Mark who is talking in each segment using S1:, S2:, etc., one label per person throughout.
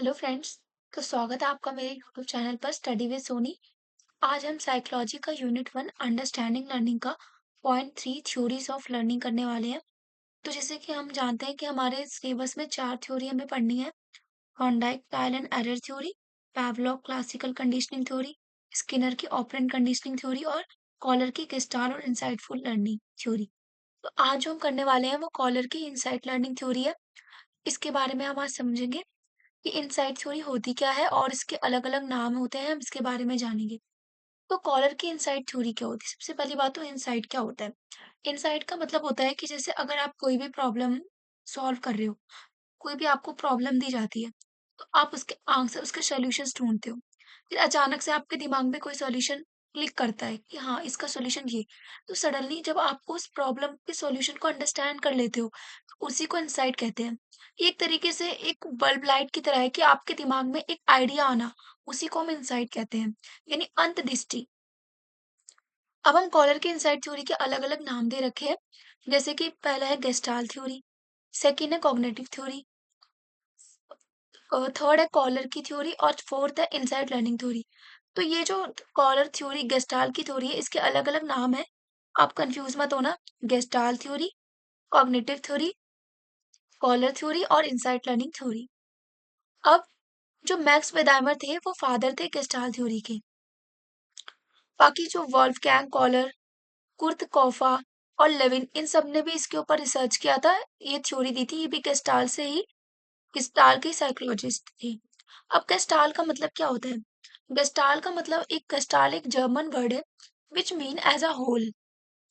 S1: Hello friends. तो स्वागत है आपका मेरे यूट्यूब चैनल पर स्टडी विद सोनी। आज हम साइकोलॉजी का यूनिट 1 अंडरस्टैंडिंग लर्निंग का पॉइंट 3 थ्योरीज ऑफ लर्निंग करने वाले हैं। तो जैसे कि हम जानते हैं कि हमारे सिलेबस में 4 थ्योरी हमें पढ़नी है। Thorndike trial and error theory, Pavlov classical conditioning theory, Skinner की ऑपरेंट कंडीशनिंग थ्योरी और कॉलर की गेस्टाल्ट और इंसाइटफुल लर्निंग थ्योरी। तो आज जो हम करने वाले हैं वो कॉलर की इंसाइट लर्निंग थ्योरी है। इसके बारे में हम आज समझेंगे कि इनसाइट थ्योरी होती क्या है और इसके अलग-अलग नाम होते हैं, हम इसके बारे में जानेंगे। तो कॉलर की इनसाइट थ्योरी क्या होती है? सबसे पहली बात तो इनसाइट क्या होता है? इनसाइट का मतलब होता है कि जैसे अगर आप कोई भी प्रॉब्लम सॉल्व कर रहे हो, कोई भी आपको प्रॉब्लम दी जाती है, तो आप उसके आंसर उसके सॉल्यूशंस ढूँढते हो। फिर अचानक से आपके दिमाग में कोई सॉल्यूशन क्लिक करता है कि हाँ, इसका सॉल्यूशन ये। तो सडनली जब आप उस प्रॉब्लम के सॉल्यूशन को अंडरस्टैंड कर लेते हो, तो उसी को इनसाइट कहते हैं। ये एक तरीके से एक बल्ब लाइट की तरह है कि आपके दिमाग में एक आइडिया आना, उसी को हम इनसाइट कहते हैं, यानी अंतर्दृष्टि। अब हम कॉलर के इनसाइट थ्योरी के अलग-अलग नाम दे रखे हैं, जैसे कि पहला है गेस्टाल्ट थ्योरी, सेकंड है कॉग्निटिव थ्योरी, थर्ड है कॉलर की थ्योरी और फोर्थ है इनसाइट लर्निंग थ्योरी। तो ये जो कॉलर थ्योरी, गेस्टाल्ट की थ्योरी है, इसके अलग-अलग नाम है। आप कंफ्यूज मत होना। Gestalt theory, cognitive theory, Kohler theory और इनसाइट लर्निंग थ्योरी। अब जो मैक्स वेदाइमर थे वो फादर थे गेस्टाल्ट थ्योरी के। बाकी जो वोल्फगैंग कॉलर, कुर्ट कॉफा और लेविन, इन सब ने भी इसके ऊपर रिसर्च किया था। ये थ्योरी दी थी, ये भी गेस्टाल्ट से ही, गेस्टाल्ट के साइकोलॉजिस्ट थे। अब गेस्टाल्ट का मतलब क्या होता है? गेस्टाल्ट का मतलब गेस्टाल्ट एक जर्मन वर्ड है which mean as a whole,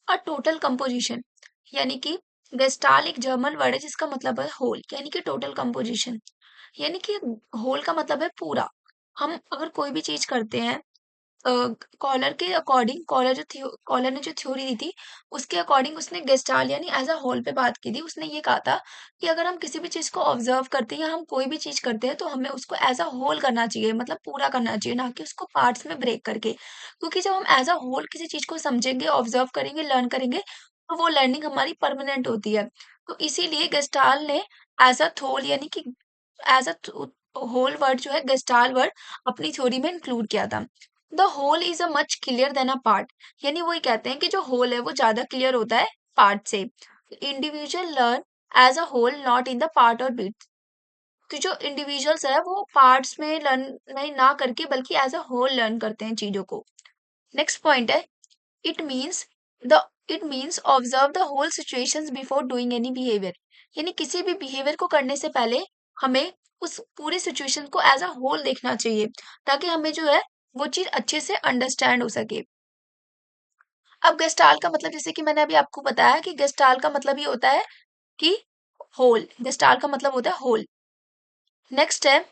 S1: a total composition. यानी कि गेस्टाल्ट एक जर्मन वर्ड है जिसका मतलब है होल, यानी कि टोटल कंपोजिशन। यानी कि होल का मतलब है पूरा। हम अगर कोई भी चीज करते हैं, कॉलर के अकॉर्डिंग, कॉलर ने जो थ्योरी दी थी उसके अकॉर्डिंग उसने गेस्टाल्ट यानी एज अ होल पे बात की थी। उसने ये कहा था कि अगर हम किसी भी चीज को ऑब्जर्व करते हैं या हम कोई भी चीज करते हैं तो हमें उसको एज अ होल करना चाहिए, मतलब पूरा करना चाहिए, ना कि उसको पार्ट्स में ब्रेक करके। क्योंकि जब हम एज अ होल किसी चीज को समझेंगे, ऑब्जर्व करेंगे, लर्न करेंगे, तो वो लर्निंग हमारी परमानेंट होती है। तो इसीलिए गेस्टाल्ट ने एज अ होल यानी कि एज अ होल वर्ड जो है गेस्टाल्ट वर्ड अपनी थ्योरी में इंक्लूड किया था। The whole is a much clear than a part, यानी वही कहते हैं कि जो होल है वो ज्यादा क्लियर होता है पार्ट से। Individual learn as a whole not in the part और बिट। तो जो इंडिविजुअल्स है वो पार्ट्स में लर्न नहीं ना करके बल्कि एज अ होल लर्न करते हैं चीजों को। नेक्स्ट पॉइंट है, it means the it means observe the whole situations before doing any behaviour. यानी किसी भी बिहेवियर को करने से पहले हमें उस पूरी सिचुएशन को एज अ होल देखना चाहिए, ताकि हमें जो है वो चीज अच्छे से अंडरस्टैंड हो सके। अब गेस्टाल्ट का मतलब, जैसे कि मैंने अभी आपको बताया कि गेस्टाल्ट का मतलब ये होता है कि होल, गेस्टाल्ट का मतलब होता है होल। नेक्स्ट है,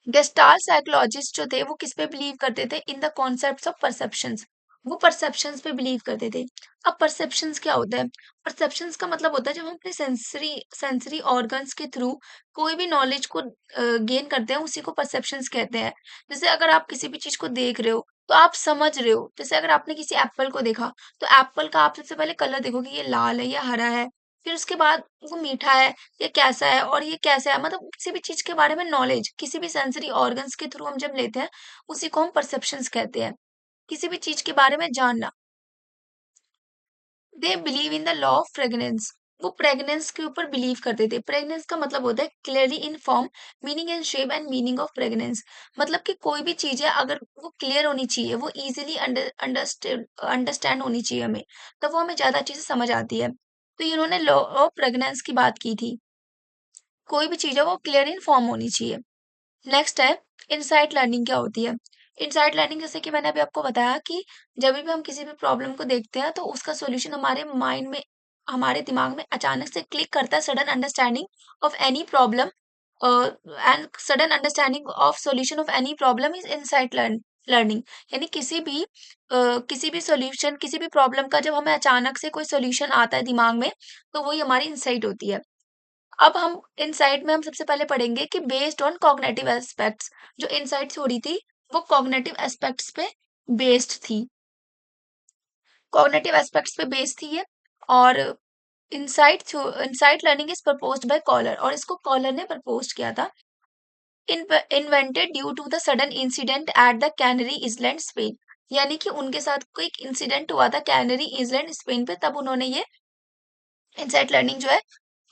S1: गेस्टाल्ट साइकोलॉजिस्ट जो थे वो किस पे बिलीव करते थे? In the concepts of perceptions. वो परसेप्शंस पे बिलीव करते थे। अब परसेप्शंस क्या होता है? परसेप्शंस का मतलब होता है जब हम अपने सेंसरी सेंसरी ऑर्गन्स के थ्रू कोई भी नॉलेज को गेन करते हैं, उसी को परसेप्शंस कहते हैं। जैसे अगर आप किसी भी चीज को देख रहे हो तो आप समझ रहे हो। जैसे अगर आपने किसी एप्पल को देखा तो एप्पल का आप सबसे पहले कलर देखोगे, ये लाल है, ये हरा है। फिर उसके बाद वो मीठा है, ये कैसा है और ये कैसा है, मतलब किसी भी चीज के बारे में नॉलेज किसी भी सेंसरी ऑर्गन्स के थ्रू हम जब लेते हैं, उसी को हम परसेप्शंस कहते हैं। किसी भी चीज के बारे में जानना। They believe in the law of fragrance. वो प्रेगनेंस के ऊपर बिलीव करते थे। प्रेगनेंस का मतलब होता है clearly in form, meaning and shape and meaning of pregnance. मतलब कि कोई भी चीज है अगर वो क्लियर होनी चाहिए, वो इजीली अंडरस्टैंड होनी चाहिए हमें, तब वो हमें ज्यादा अच्छे से समझ आती है। तो इन्होंने लॉ ऑफ प्रेगनेंस की बात की थी। कोई भी चीज है वो क्लियर इन फॉर्म होनी चाहिए। नेक्स्ट है, इनसाइट लर्निंग क्या होती है? इनसाइट लर्निंग, जैसे कि मैंने अभी आपको बताया कि जब भी हम किसी भी प्रॉब्लम को देखते हैं तो उसका सॉल्यूशन हमारे माइंड में, हमारे दिमाग में अचानक से क्लिक करता है। Sudden understanding of any problem and sudden understanding of solution of any problem is insight learning. यानी किसी भी सॉल्यूशन, किसी भी प्रॉब्लम का जब हमें अचानक से कोई सॉल्यूशन आता है दिमाग में, तो वही हमारी इनसाइट होती है। अब हम इनसाइट में हम सबसे पहले पढ़ेंगे कि बेस्ड ऑन कॉग्निटिव एस्पेक्ट्स। जो इनसाइट थ्योरी थी वो कॉग्निटिव एस्पेक्ट्स पे बेस्ड थी, कॉग्निटिव एस्पेक्ट्स पे बेस्ड थी ये। और insight learning is proposed by Kohler, और इसको कॉलर ने प्रपोज किया था। Invented due to the sudden incident at the Canary island Spain. यानी कि उनके साथ कोई एक इंसिडेंट हुआ था कैनरी island स्पेन पे, तब उन्होंने ये इनसाइट लर्निंग जो है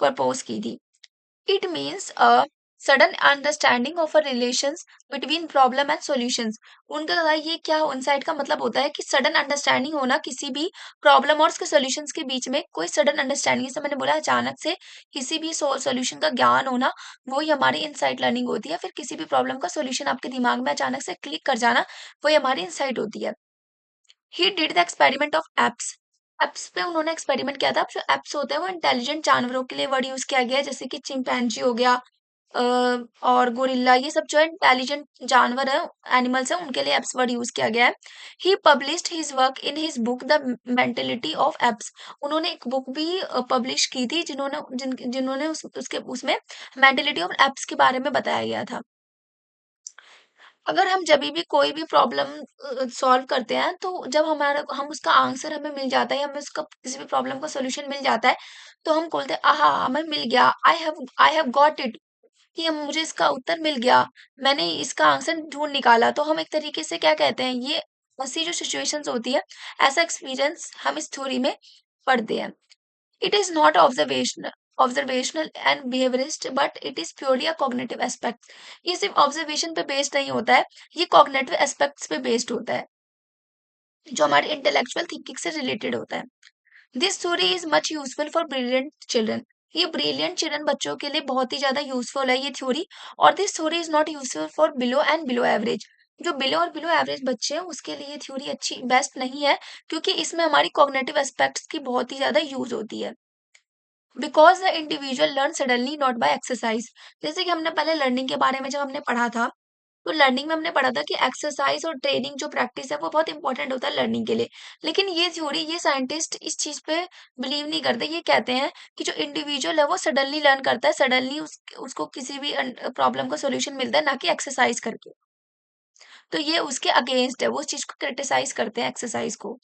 S1: प्रपोज की थी। It means a sudden understanding of a relations between problem and solutions. उनका कहा ये क्या इनसाइट का मतलब होता है कि सडन अंडरस्टैंडिंग होना किसी भी प्रॉब्लम और उसके सॉल्यूशंस के बीच में, कोई सडन अंडरस्टैंडिंग, जैसे मैंने बोला अचानक से किसी भी सॉल्यूशन का ज्ञान होना, वो ही हमारी इनसाइट लर्निंग होती है। फिर किसी भी प्रॉब्लम का सॉल्यूशन आपके दिमाग में अचानक से क्लिक कर जाना, वो ही हमारी इनसाइट होती है। He did the experiment of apps. Apps पे उन्होंने एक्सपेरिमेंट किया था। अब जो एप्स होते हैं वो इंटेलिजेंट जानवरों के लिए वर्ड यूज किया गया है, जैसे कि चिंपैंजी हो गया, अ, और गोरिल्ला, ये सब जो है इंटेलिजेंट जानवर है, एनिमल्स है, उनके लिए एप्स वर्ड यूज किया गया है। He published his work in his book the mentality of apes. उन्होंने एक बुक भी पब्लिश की थी जिन्होंने उसके उसमें मेंटेलिटी ऑफ एप्स के बारे में बताया गया था। अगर हम जभी भी कोई भी प्रॉब्लम सॉल्व करते हैं, तो जब हमारा हम उसका आंसर हमें मिल जाता है, हमें उसका किसी भी प्रॉब्लम का सॉल्यूशन मिल जाता है, तो हम बोलते हैं आहा हमें मिल गया, आई हैव गॉट इट, कि हम मुझे इसका उत्तर मिल गया, मैंने इसका आंसर ढूंढ निकाला। तो हम एक तरीके से क्या कहते हैं, ये ऐसी जो सिचुएशंस होती है, ऐसा एक्सपीरियंस हम इस थ्योरी में पढ़ते हैं। It is not observational and behaviorist, but it is purely a cognitive aspect। ये सिर्फ ऑब्जर्वेशन पे बेस्ड नहीं होता है, ये कॉग्निटिव एस्पेक्ट्स पे बेस्ड होता है, जो हमारे इंटेलेक्चुअल थिंकिंग से रिलेटेड होता है। This theory is much useful for brilliant children. ये ब्रिलियंट चिल्ड्रन बच्चों के लिए बहुत ही ज्यादा यूजफुल है ये थ्योरी। और this theory is not useful for below and below average. जो बिलो और बिलो एवरेज बच्चे हैं उसके लिए ये थ्योरी अच्छी बेस्ट नहीं है, क्योंकि इसमें हमारी कॉग्निटिव एस्पेक्ट्स की बहुत ही ज्यादा यूज होती है। Because the individual learn suddenly not by exercise. जैसे कि हमने पहले लर्निंग के बारे में जब हमने पढ़ा था, तो लर्निंग में हमने पढ़ा था कि एक्सरसाइज और ट्रेनिंग जो प्रैक्टिस है वो बहुत इंपॉर्टेंट होता है लर्निंग के लिए। लेकिन ये थ्योरी, ये साइंटिस्ट इस चीज पे बिलीव नहीं करते। ये कहते हैं कि जो इंडिविजुअल है वो सडनली लर्न करता है, सडनली उसको किसी भी प्रॉब्लम का सोल्यूशन मिलता है, ना कि एक्सरसाइज करके। तो ये उसके अगेंस्ट है, वो उस चीज को क्रिटिसाइज करते हैं एक्सरसाइज को।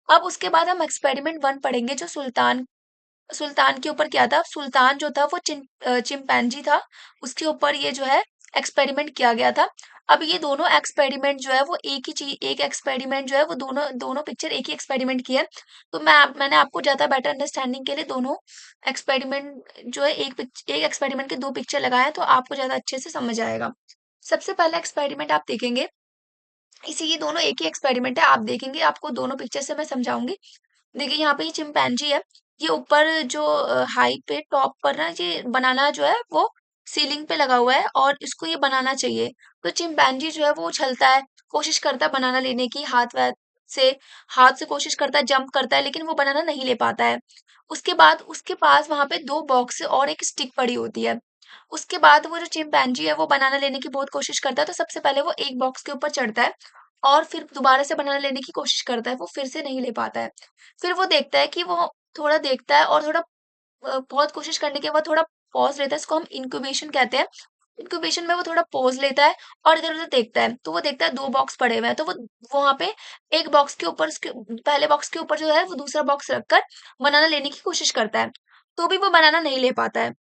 S1: अब उसके बाद हम एक्सपेरिमेंट 1 पढ़ेंगे, जो सुल्तान सुल्तान के ऊपर क्या था। सुल्तान जो था वो चिंपैंजी था, उसके ऊपर ये जो है एक्सपेरिमेंट किया गया था। अब ये दोनों एक्सपेरिमेंट जो है वो एक ही चीज, एक एक्सपेरिमेंट जो है वो दोनों दोनों पिक्चर एक ही एक्सपेरिमेंट की है। तो मैंने आपको ज्यादा बेटर अंडरस्टैंडिंग के लिए दोनों एक्सपेरिमेंट जो है एक एक्सपेरिमेंट के 2 पिक्चर लगाए हैं, तो आपको ज्यादा अच्छे से समझ आएगा। सबसे पहला एक्सपेरिमेंट आप देखेंगे, इसी ये दोनों एक ही एक्सपेरिमेंट है, आप देखेंगे, आपको दोनों पिक्चर से मैं समझाऊंगी। देखिए यहाँ पे ये चिंपैंजी है, ये ऊपर जो हाई पे टॉप पर ना ये बनाना जो है वो सीलिंग पे लगा हुआ है और इसको ये बनाना चाहिए। तो चिंपैंजी जो है वो उछलता है, कोशिश करता है बनाना लेने की, से हाथ से कोशिश करता है, जंप करता है, लेकिन वो बनाना नहीं ले पाता है। उसके बाद उसके पास वहां पे 2 बॉक्स और एक स्टिक पड़ी होती है। उसके बाद वो जो चिंपैंजी है वो बनाना लेने की बहुत कोशिश करता है, तो सबसे पहले वो एक बॉक्स के ऊपर चढ़ता है और फिर दोबारा से बनाना लेने की कोशिश करता है, वो फिर से नहीं ले पाता है। फिर वो देखता है कि वो थोड़ा देखता है और थोड़ा बहुत कोशिश करने के बाद थोड़ा पॉज़ लेता है, इसको हम इंक्यूबेशन कहते हैं। इंक्यूबेशन में वो थोड़ा पॉज़ लेता है और इधर-उधर देखता है, तो वो देखता है 2 बॉक्स पड़े हुए हैं, तो वो वहाँ पे एक बॉक्स के ऊपर, उसके पहले बॉक्स के ऊपर जो है वो दूसरा बॉक्स रखकर बनाना लेने की कोशिश करता है, तो भी वो बनाना नहीं ले पाता है।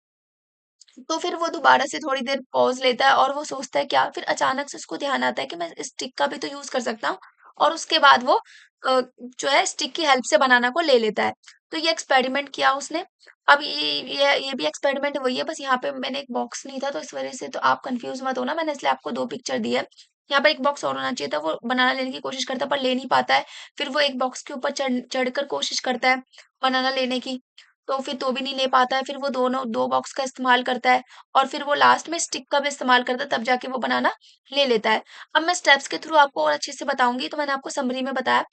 S1: तो फिर वो दोबारा से थोड़ी देर पॉज़ लेता है और वो सोचता है क्या, फिर अचानक से उसको ध्यान आता है कि मैं इस स्टिक का भी तो यूज़ कर सकता हूँ, और उसके बाद वो जो है स्टिक की हेल्प से बनाना को ले लेता है। तो ये एक्सपेरिमेंट किया उसने। अब ये भी एक्सपेरिमेंट वही है, बस यहाँ पे मैंने एक बॉक्स नहीं था, तो इस वज़ह से तो आप कन्फ्यूज़ मत होना, मैंने इसलिए आपको 2 पिक्चर दी है। यहाँ पे एक बॉक्स और होना चाहिए था, वो बनाना लेने की कोशिश करता है पर ले नहीं पाता है। फिर वो एक बॉक्स के ऊपर चढ़कर कोशिश करता है बनाना लेने की, तो भी नहीं ले पाता है। फिर वो दोनों 2 बॉक्स का इस्तेमाल करता है और फिर वो लास्ट में स्टिक का भी इस्तेमाल करता है, तब जाके वो बनाना ले लेता है। अब मैं स्टेप्स के थ्रू आपको और अच्छे से बताऊँगी, तो मैंने आपको समरी में बताया।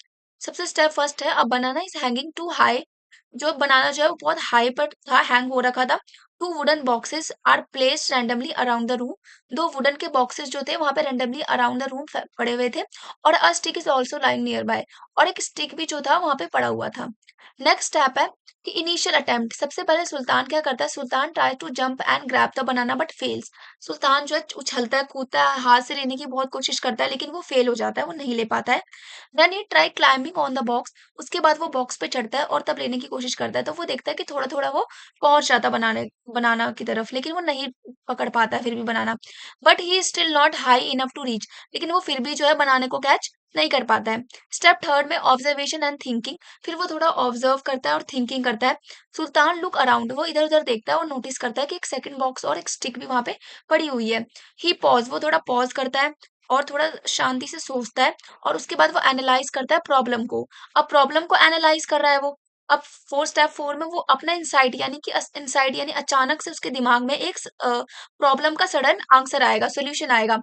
S1: सबसे स्टेप फर्स्ट है, अ बनाना इज़ हैंगिंग टू हाई। जो बनाना जो है वो बहुत हाई पर था, हैंग हो रखा था। 2 wooden boxes are placed randomly around the room. 2 wooden के बॉक्सेस जो थे वहाँ पे रैंडमली अराउंड द रूम फ पड़े हुए थे, और a stick is also lying near by. और एक स्टिक भी जो था वहाँ पे पड़ा हुआ था। नेक्स्ट स्टेप है, कि इनिशियल अटेम्प्ट, सबसे पहले सुल्तान क्या करता है, Sultan try to jump and grab the banana but fails. Sultan जो है उछलता है, कूदता है, हाथ से लेने की बहुत कोशिश करता है, लेकिन वो फेल हो जाता है, वो नहीं ले पाता है। Then he try climbing on the box, उसके बाद वो बॉक्स पे चढ़ता है और तब लेने की कोशिश करता है, तो वो देखता है कि थोड़ा-थोड़ा वो पहुँच जाता है बनाना की तरफ, लेकिन वो नहीं पकड़ पाता है फिर भी banana. But he is still not high enough to reach, लेकिन वो फिर भी जो है बनाने को कैच नहीं कर पाता है। स्टेप थर्ड में ऑब्जर्वेशन एंड थिंकिंग, फिर वो थोड़ा ऑब्जर्व करता है और थिंकिंग करता है। सुल्तान लुक अराउंड, वो इधर-उधर देखता है और नोटिस करता है कि एक सेकंड बॉक्स और एक स्टिक भी वहाँ पे पड़ी हुई है। ही पॉज़, वो थोड़ा पॉज़ करता है और थोड़ा शांति से सोचता है और उसके बाद वो एनालाइज़ करता है प्रॉब्लम को। अब प्रॉब्लम को एनालाइज़ कर रहा है वो। अब स्टेप 4 में वो अपना इनसाइट यानी कि इनसाइट यानी अचानक से उसके दिमाग में एक प्रॉब्लम का सडन आंसर आएगा, सॉल्यूशन आएगा।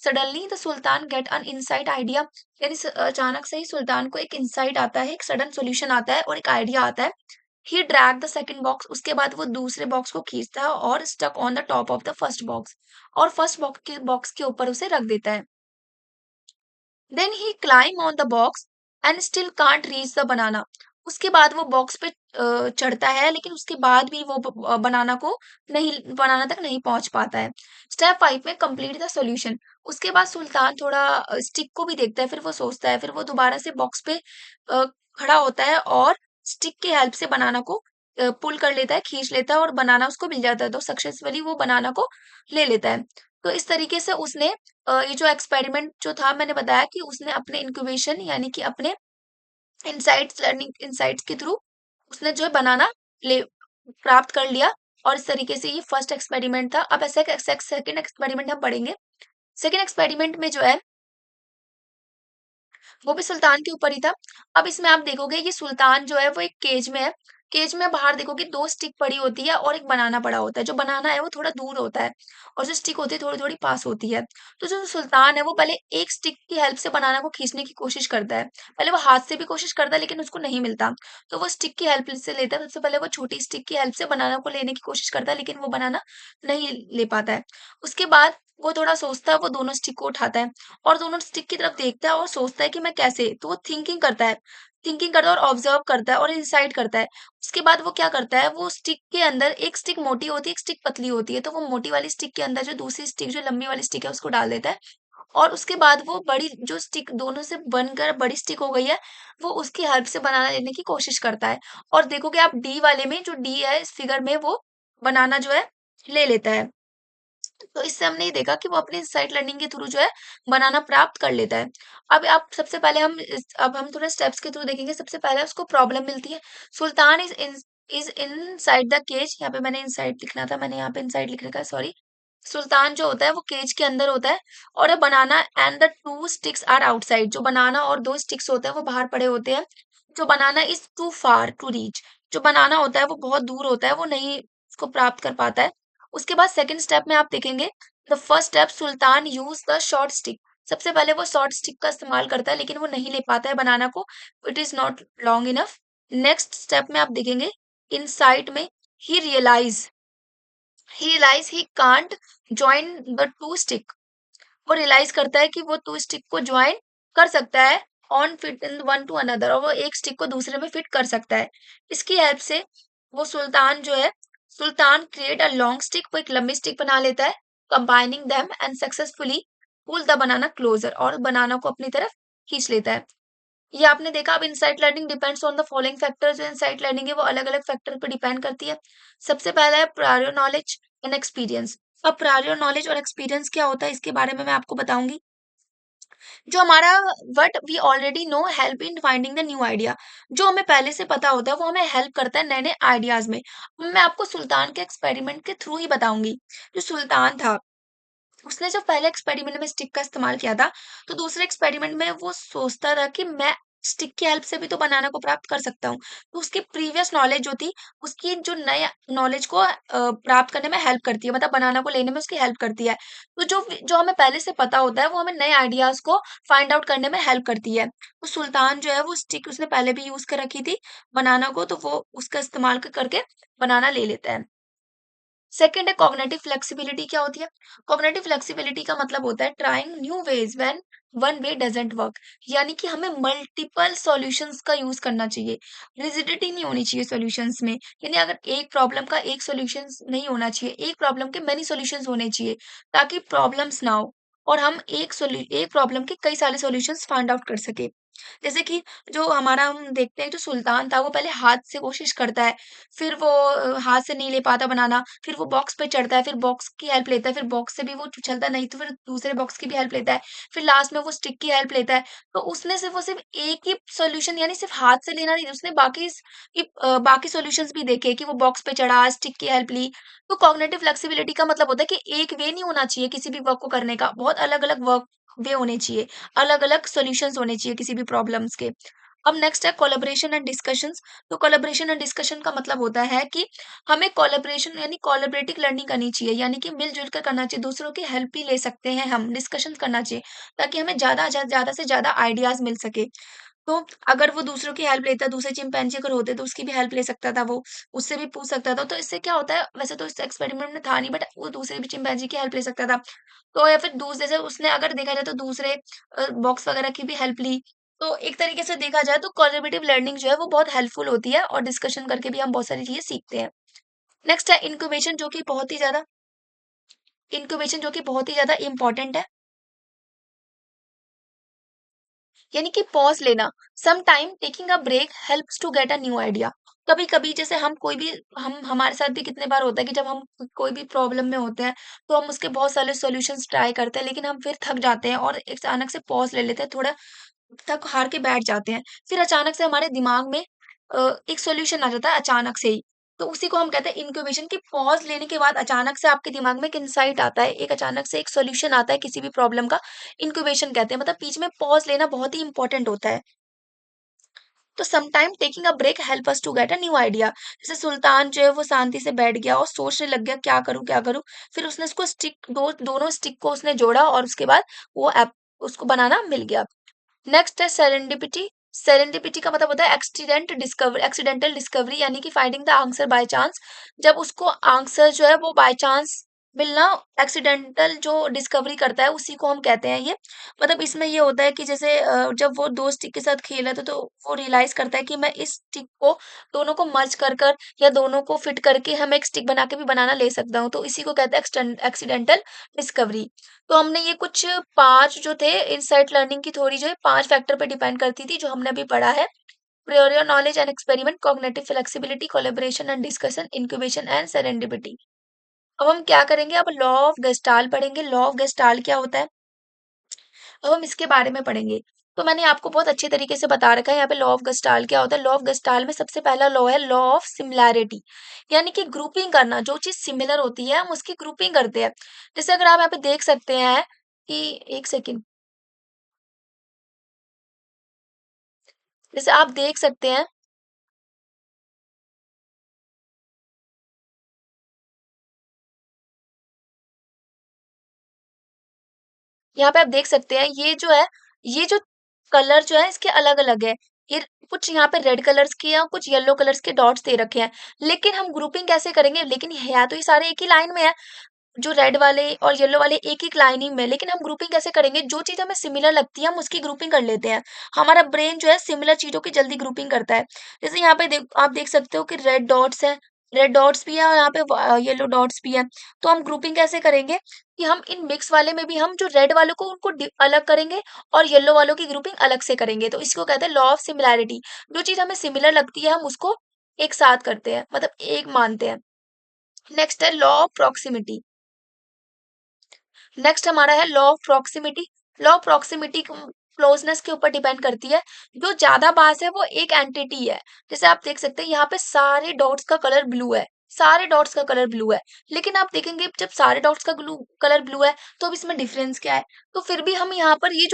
S1: Suddenly the sultan get an insight idea, यानी अचानक से ही सुल्तान को एक इनसाइट आता है, एक सडन सॉल्यूशन आता है और एक आइडिया आता है। He drag the second box, उसके बाद वो दूसरे बॉक्स को खींचता है और stuck on the top of the first box, और फर्स्ट बॉक्स के ऊपर उसे रख देता है। Then he climb on the box and still can't reach the banana, उसके बाद वो बॉक्स पे चढ़ता है, लेकिन उसके बाद भी वो बनाना तक नहीं पहुंच पाता है। स्टेप 5 में कंप्लीट द सॉल्यूशन, उसके बाद सुल्तान थोड़ा स्टिक को भी देखता है, फिर वो सोचता है, फिर वो दोबारा से बॉक्स पे अ, खड़ा होता है और स्टिक की हेल्प से बनाना को पुल कर लेता है, खींच लेता है और बनाना उसको मिल जाता है, तो सक्सेसफुली वो बनाना को ले लेता है। तो इस तरीके से उसने ये जो एक्सपेरिमेंट जो था, मैंने बताया कि उसने अपने इंक्यूबेशन यानी कि अपने इनसाइट्स के थ्रू उसने जो है बनाना ले प्राप्त कर लिया, और इस तरीके से ये फर्स्ट एक्सपेरिमेंट था। अब ऐसा सेकंड एक्सपेरिमेंट हम पढ़ेंगे। सेकंड एक्सपेरिमेंट में जो है वो भी सुल्तान के ऊपर ही था। अब इसमें आप देखोगे कि सुल्तान जो है वो एक केज में है। केज में बाहर देखोगे 2 स्टिक पड़ी होती है और एक बनाना पड़ा होता है। जो बनाना है वो थोड़ा दूर होता है और जो स्टिक होती है थोड़ी-थोड़ी पास होती है। तो जो सुल्तान है वो पहले एक स्टिक की हेल्प से बनाना को खींचने की कोशिश करता है। पहले वो हाथ से भी कोशिश करता है, लेकिन उसको नहीं मिलता। तो वो स्टिक की हेल्प से लेता है। सबसे पहले वो छोटी स्टिक की हेल्प से बनाना को लेने की कोशिश करता है, लेकिन वो बनाना नहीं ले पाता है। उसके बाद वो थोड़ा सोचता है, वो दोनों स्टिक को उठाता है और दोनों स्टिक की तरफ देखता है और सोचता है कि मैं कैसे? तो वो थिंकिंग करता है और ऑब्ज़र्व करता है और इंसाइट करता है। उसके बाद वो क्या करता है, वो स्टिक के अंदर एक स्टिक मोटी होती है, एक स्टिक पतली होती है, तो वो मोटी वाली स्टिक के अंदर जो दूसरी स्टिक जो लंबी वाली स्टिक है उसको डाल देता है, और उसके बाद वो बड़ी जो स्टिक दोनों से बनकर बड़ी स्टिक हो गई है, वो उसकी हेल्प से बनाना लेने की कोशिश करता है। और देखोगे आप डी वाले में, जो डी है इस फिगर में, वो बनाना जो है ले लेता है। तो इससे हमने ये देखा कि वो अपनी इनसाइट लर्निंग के थ्रू जो है बनाना प्राप्त कर लेता है। अब आप सबसे पहले अब हम थोड़े स्टेप्स के थ्रू देखेंगे। सबसे पहले उसको प्रॉब्लम मिलती है। सुल्तान इज इनसाइड द केज, यहाँ पे मैंने इनसाइड लिखना था, मैंने यहाँ पे इनसाइड लिख रखा है, सॉरी। सुल्तान जो होता है वो केज के अंदर होता है और banana and the 2 sticks are outside, जो बनाना और 2 स्टिक्स होते हैं वो बाहर पड़े होते हैं। जो banana is too far to reach, जो बनाना होता है वो बहुत दूर होता है, वो नहीं उसको प्राप्त कर पाता है। उसके बाद सेकंड स्टेप में आप देखेंगे, the first step Sultan use the short stick, सबसे पहले वो शॉर्ट स्टिक का इस्तेमाल करता है, लेकिन वो नहीं ले पाता है बनाना को, it is not long enough. Next step में आप देखेंगे, इनसाइट में he realize he can't join the two stick, वो रियलाइज करता है कि वो टू स्टिक को ज्वाइन कर सकता है on fit in one two another, और वो एक स्टिक को दूसरे में फिट कर सकता है। इसकी हेल्प से वो सुल्तान जो है, Sultan create a long stick, वो एक लंबी स्टिक बना लेता है, combining them and successfully pull the banana closer, और बनाना को अपनी तरफ खींच लेता है। ये आपने देखा। अब insight learning depends on the following factor, जो इनसाइट लर्निंग है वो अलग अलग फैक्टर पर डिपेंड करती है। सबसे पहला है प्रायर नॉलेज एंड एक्सपीरियंस। अब प्रायर नॉलेज और एक्सपीरियंस क्या होता है, इसके बारे में मैं आपको बताऊंगी। जो हमारा what we already know help in finding the new idea, जो हमें पहले से पता होता है वो हमें हेल्प करता है नए नए आइडियाज में। अब मैं आपको सुल्तान के एक्सपेरिमेंट के थ्रू ही बताऊंगी। जो सुल्तान था, उसने जब पहले एक्सपेरिमेंट में स्टिक का इस्तेमाल किया था, तो दूसरे एक्सपेरिमेंट में वो सोचता था कि मैं स्टिक की हेल्प से भी तो बनाना को प्राप्त कर सकता हूँ। तो उसकी प्रीवियस नॉलेज जो थी, उसकी जो नए नॉलेज को प्राप्त करने में हेल्प करती है, मतलब बनाना को लेने में उसकी हेल्प करती है। तो जो जो हमें पहले से पता होता है वो हमें नए आइडियाज को फाइंड आउट करने में हेल्प करती है। तो सुल्तान जो है वो स्टिक उसने पहले भी यूज कर रखी थी बनाना को, तो वो उसका इस्तेमाल करके बनाना ले लेता है। सेकंड है कॉग्निटिव फ्लेक्सिबिलिटी। क्या होती है? कॉग्निटिव फ्लेक्सिबिलिटी का मतलब होता है trying new ways when one way doesn't work. यानी कि हमें मल्टीपल सॉल्यूशंस का यूज करना चाहिए, रिजिडिटी नहीं होनी चाहिए सॉल्यूशंस में। यानी अगर एक प्रॉब्लम का एक सॉल्यूशन नहीं होना चाहिए, एक प्रॉब्लम के मेनी सॉल्यूशंस होने चाहिए, ताकि प्रॉब्लम्स ना हो और हम एक प्रॉब्लम के कई सारे सॉल्यूशंस फाइंड आउट कर सके। जैसे कि जो हमारा हम देखते हैं जो सुल्तान था वो पहले हाथ से कोशिश करता है, फिर वो हाथ से नहीं ले पाता बनाना, फिर वो बॉक्स पे चढ़ता है, फिर बॉक्स की हेल्प लेता है, फिर बॉक्स से भी वो चलता नहीं तो फिर दूसरे बॉक्स की भी हेल्प लेता है, फिर लास्ट में वो स्टिक की हेल्प लेता है। तो उसने सिर्फ एक ही सॉल्यूशन यानी सिर्फ हाथ से लेना नहीं, उसने बाकी सॉल्यूशंस भी देखे कि वो बॉक्स पे चढ़ा, स्टिक की हेल्प ली। तो कॉग्निटिव फ्लेक्सिबिलिटी का मतलब होता है कि एक वे नहीं होना चाहिए किसी भी वर्क को करने का, बहुत अलग-अलग वर्क वे होने चाहिए, अलग-अलग सॉल्यूशंस होने चाहिए किसी भी प्रॉब्लम्स के। अब नेक्स्ट है कोलैबोरेशन एंड डिस्कशंस। तो कोलैबोरेशन एंड डिस्कशन का मतलब होता है कि हमें कोलैबोरेशन यानी कोलैबोरेटिव लर्निंग करनी चाहिए, यानी कि मिल-जुल कर करना चाहिए, दूसरों की हेल्प भी ले सकते हैं हम, डिस्कशन करना चाहिए, ताकि हमें ज़्यादा से ज़्यादा आइडियाज़ मिल सके। तो अगर वो दूसरों की हेल्प लेता, दूसरे चिंपैंजी अगर होते तो उसकी भी हेल्प ले सकता था वो, उससे भी पूछ सकता था। तो इससे क्या होता है, वैसे तो इस एक्सपेरिमेंट में था नहीं बट वो दूसरे भी चिंपैंजी की हेल्प ले सकता था। तो या फिर जैसे उसने अगर देखा जाए तो दूसरे बॉक्स वगैरह की भी हेल्प ली। तो एक तरीके से देखा जाए तो कोलैबोरेटिव लर्निंग जो है वो बहुत हेल्पफुल होती है और डिस्कशन करके भी हम बहुत सारी चीज़ें सीखते हैं। नेक्स्ट है इंक्यूबेशन जो कि बहुत ही ज़्यादा इम्पोर्टेंट है। यानी कि पॉज़ लेना, some time taking a break helps to get a new idea. कभी-कभी जैसे हम कोई भी हम हमारे साथ भी कितने बार होता है कि जब हम कोई भी प्रॉब्लम में होते हैं, तो हम उसके बहुत सारे सॉल्यूशंस ट्राई करते हैं, लेकिन हम फिर थक जाते हैं और अचानक से पॉज़ ले लेते हैं, थोड़ा थक हार के बैठ जाते हैं। फिर अचानक से हमारे दिमाग में एक सॉल्यूशन आ जाता है अचानक से ही। तो उसी को हम कहते हैं इन्क्यूबेशन की पॉज़ लेने के बाद अचानक से आपके दिमाग में एक इनसाइट आता है, एक अचानक से एक सॉल्यूशन आता है किसी भी प्रॉब्लम का, इन्क्यूबेशन कहते हैं। मतलब बीच में पॉज़ लेना बहुत ही इम्पोर्टेंट होता है। तो some time taking a break help us to get a new idea. जैसे सुल्तान जो है वो शांति से बैठ गया और सोचने लग गया क्या करूँ, क्या करूँ? फिर उसने उसको दोनों स्टिक को उसने जोड़ा और उसके बाद वो ऐप उसको बनाना मिल गया। नेक्स्ट है सेरेंडिपिटी। सेरेंडिपिटी का मतलब होता है एक्सीडेंटल डिस्कवरी, यानी कि finding the answer by chance. जब उसको आंसर जो है वो बाय चांस मिलना, एक्सीडेंटल जो डिस्कवरी करता है उसी को हम कहते हैं ये। मतलब इसमें ये होता है कि जैसे जब वो 2 स्टिक के साथ खेल रहा था तो वो रियलाइज़ करता है कि मैं इस स्टिक को दोनों को मर्ज कर या दोनों को फिट करके हम एक स्टिक बना के भी बनाना ले सकता हूँ। तो इसी को कहते हैं एक्सीडेंटल डिस्कवरी। तो हमने ये कुछ 5 जो थे इनसाइट लर्निंग की थ्योरी जो है 5 फैक्टर पे डिपेंड करती थी जो हमने अभी पढ़ा है। Prior knowledge and experiment, cognitive flexibility, collaboration and discussion, incubation and serendipity. अब हम क्या करेंगे, अब लॉ ऑफ गेस्टाल्ट पढ़ेंगे। लॉ ऑफ गेस्टाल्ट क्या होता है? अब हम इसके बारे में पढ़ेंगे। तो मैंने आपको बहुत अच्छे तरीके से बता रखा है यहाँ पे लॉ ऑफ गेस्टाल्ट क्या होता है। लॉ ऑफ गेस्टाल्ट में सबसे पहला लॉ है लॉ ऑफ सिमिलैरिटी, यानी कि ग्रुपिंग करना, जो चीज़ सिमिलर होती है हम उसकी ग्रुपिंग करते हैं। जैसे अगर आप यहाँ पे देख सकते हैं कि एक सेकंड, जैसे आप देख सकते हैं यहाँ पे आप देख सकते हैं ये जो कलर जो है इसके अलग-अलग है। ये कुछ यहाँ पे रेड कलर्स के हैं और कुछ येलो कलर्स के डॉट्स दे रखे हैं। लेकिन हम ग्रुपिंग कैसे करेंगे? लेकिन है तो ये सारे एक ही लाइन में है। जो रेड वाले और येलो वाले एक-एक लाइनिंग में, लेकिन हम ग्रुपिंग कैसे करेंगे? जो चीज़ हमें सिमिलर लगती है हम उसकी ग्रुपिंग कर लेते हैं। हमारा ब्रेन जो है सिमिलर चीज़ों की जल्दी ग्रुपिंग करता है। जैसे यहाँ पे आप देख सकते हो कि रेड डॉट्स भी हैं और यहाँ पे येलो डॉट्स भी हैं। तो हम ग्रुपिंग कैसे करेंगे कि हम इन मिक्स वाले में भी हम जो रेड वालों को उनको अलग करेंगे और येलो वालों की ग्रुपिंग अलग से करेंगे। तो इसको कहते हैं लॉ ऑफ सिमिलैरिटी। जो चीज़ हमें सिमिलर लगती है हम उसको एक साथ करते हैं, मतलब एक मानते हैं। नेक्स्ट है लॉ ऑफ प्रॉक्सिमिटी। नेक्स्ट हमारा है law of proximity. Law of proximity closeness के ऊपर डिपेंड करती है। जो ज्यादा पास है वो एक एंटिटी है। जैसे आप देख सकते हैं यहाँ पे सारे डॉट्स का कलर ब्लू है, सारे डॉट्स का कलर ब्लू है। लेकिन आप देखेंगे जब सारे डॉट्स का कलर ब्लू है तो अब इसमें डिफरेंस क्या है? तो फिर भी हम यहाँ पर ये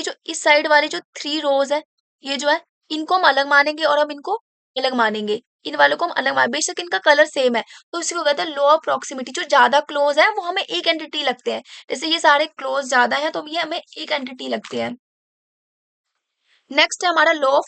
S1: जो इस साइड वाले जो 3 रोज है, ये जो है इनको हम अलग मानेंगे और हम इनको अलग मानेंगे। इन वालों को हम अलग मान, बेशक इनका कलर सेम है। तो इसी को कहते हैं लॉ ऑफ प्रॉक्सिमिटी। जो ज्यादा क्लोज है वो हमें एक एंटिटी लगते हैं। जैसे ये सारे क्लोज ज्यादा हैं तो ये हमें एक एंटिटी लगते हैं। नेक्स्ट है हमारा लॉ ऑफ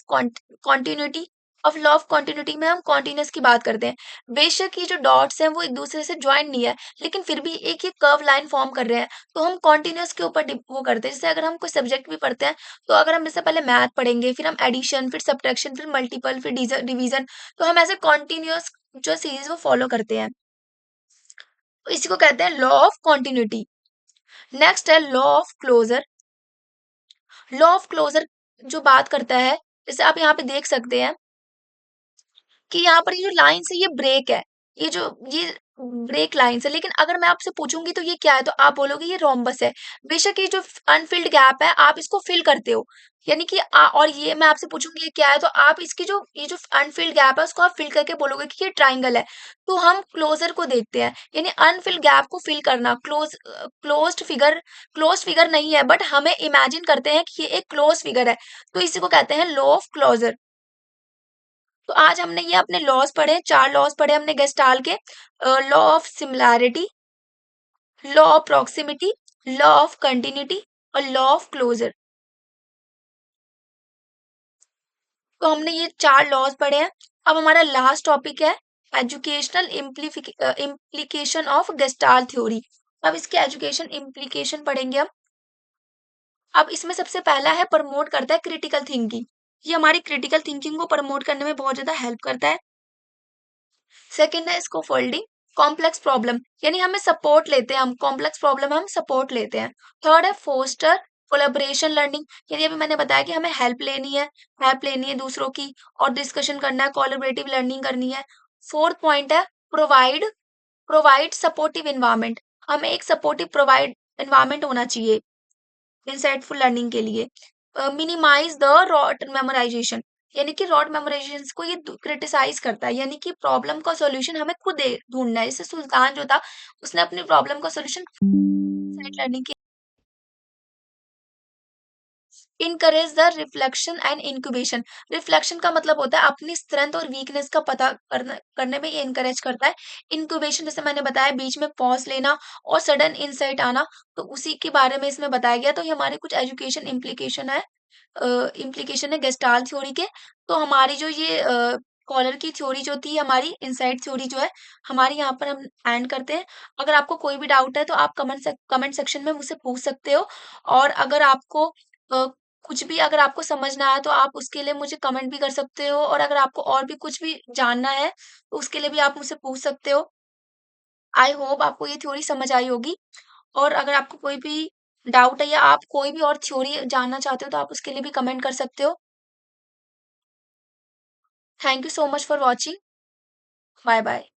S1: कॉन्टिन्यूटी। अब लॉ ऑफ कॉन्टिन्यूटी में हम कॉन्टिन्यूस की बात करते हैं। बेशक ये जो डॉट्स हैं वो एक दूसरे से ज्वाइन नहीं है, लेकिन फिर भी एक ये कर्व लाइन फॉर्म कर रहे हैं, तो हम कॉन्टिन्यूस के ऊपर वो करते हैं। जैसे अगर हम कोई सब्जेक्ट भी पढ़ते हैं, तो अगर हम इससे पहले मैथ पढ़ेंगे, फिर हम एडिशन, फिर सब्ट्रैक्शन, फिर मल्टीपल, फिर डिवीजन, तो हम ऐसे कॉन्टिन्यूस जो सीरीज वो फॉलो करते हैं। तो इसी को कहते हैं लॉ ऑफ कॉन्टिन्यूटी। नेक्स्ट है law of closure. Law of closure जो बात करता है, जैसे आप यहाँ पे देख सकते हैं कि यहाँ पर ये जो लाइन्स है ये ब्रेक है, ये ब्रेक लाइन्स है, लेकिन अगर मैं आपसे पूछूंगी तो ये क्या है, तो आप बोलोगे ये रोम्बस है। बेशक ये जो अनफिल्ड गैप है आप इसको फिल करते हो, यानी कि और ये मैं आपसे पूछूंगी ये क्या है, तो आप इसकी जो ये जो अनफिल्ड गैप है उसको आप फिल करके बोलोगे कि ये ट्राइंगल है। तो हम क्लोजर को देखते हैं, यानी अनफिल्ड गैप को फिल करना। क्लोज्ड फिगर नहीं है, बट हमें इमेजिन करते हैं कि ये एक क्लोज फिगर है, तो इसी को कहते हैं लॉ ऑफ क्लोजर। तो आज हमने ये अपने लॉज पढ़े, 4 लॉज पढ़े हमने गेस्टाल के। Law of similarity, law of proximity, law of continuity और लॉ ऑफ क्लोजर। तो हमने ये 4 लॉज पढ़े हैं। अब हमारा लास्ट टॉपिक है educational implication of Gestalt theory. अब इसके एजुकेशन इम्प्लीकेशन पढ़ेंगे हम। अब इसमें सबसे पहला है प्रमोट करता है क्रिटिकल थिंकिंग। ये हमारी क्रिटिकल थिंकिंग को प्रमोट करने में बहुत ज्यादा हेल्प करता है। सेकंड है इसको फोल्डिंग कॉम्प्लेक्स प्रॉब्लम, यानी हमें सपोर्ट लेते हैं, हम कॉम्प्लेक्स प्रॉब्लम हम सपोर्ट लेते हैं। थर्ड है फोस्टर कोलेबोरेशन लर्निंग, यानी अभी मैंने बताया कि हमें हेल्प लेनी है दूसरों की और डिस्कशन करना है, कोलैबोरेटिव लर्निंग करनी है। फोर्थ पॉइंट है प्रोवाइड प्रोवाइड सपोर्टिव इन्वायरमेंट, हमें एक सपोर्टिव प्रोवाइड इन्वायरमेंट होना चाहिए इंसाइटफुल लर्निंग के लिए। मिनिमाइज द रॉट मेमोराइजेशन, यानी कि रॉट मेमोराइजेशन को ये क्रिटिसाइज करता है, यानी कि प्रॉब्लम का सॉल्यूशन हमें खुद ढूंढना है। जैसे सुल्तान जो था उसने अपनी प्रॉब्लम का सॉल्यूशन इनसाइट लर्निंग की। Encourage the reflection and incubation, reflection का मतलब होता है अपनी स्ट्रेंथ और वीकनेस का पता करने में ये इनकरेज करता है। इंक्यूबेशन जैसे मैंने बताया बीच में पॉज लेना और सडन इंसाइट आना, तो उसी के बारे में इसमें बताया गया। तो ये हमारे कुछ एजुकेशन इम्प्लीकेशन है गेस्टाल थ्योरी के। तो हमारी जो ये कॉलर की थ्योरी जो थी हमारी इनसाइट थ्योरी जो है हमारी, यहाँ पर हम एंड करते हैं। अगर आपको कोई भी डाउट है तो आप कमेंट सेक्शन में मुझसे पूछ सकते हो, और अगर आपको अ, कुछ भी अगर आपको समझ ना आया तो आप उसके लिए मुझे कमेंट भी कर सकते हो, और अगर आपको और भी कुछ भी जानना है तो उसके लिए भी आप मुझसे पूछ सकते हो। आई होप आपको ये थ्योरी समझ आई होगी, और अगर आपको कोई भी डाउट है या आप कोई भी और थ्योरी जानना चाहते हो तो आप उसके लिए भी कमेंट कर सकते हो। Thank you so much for watching. Bye bye.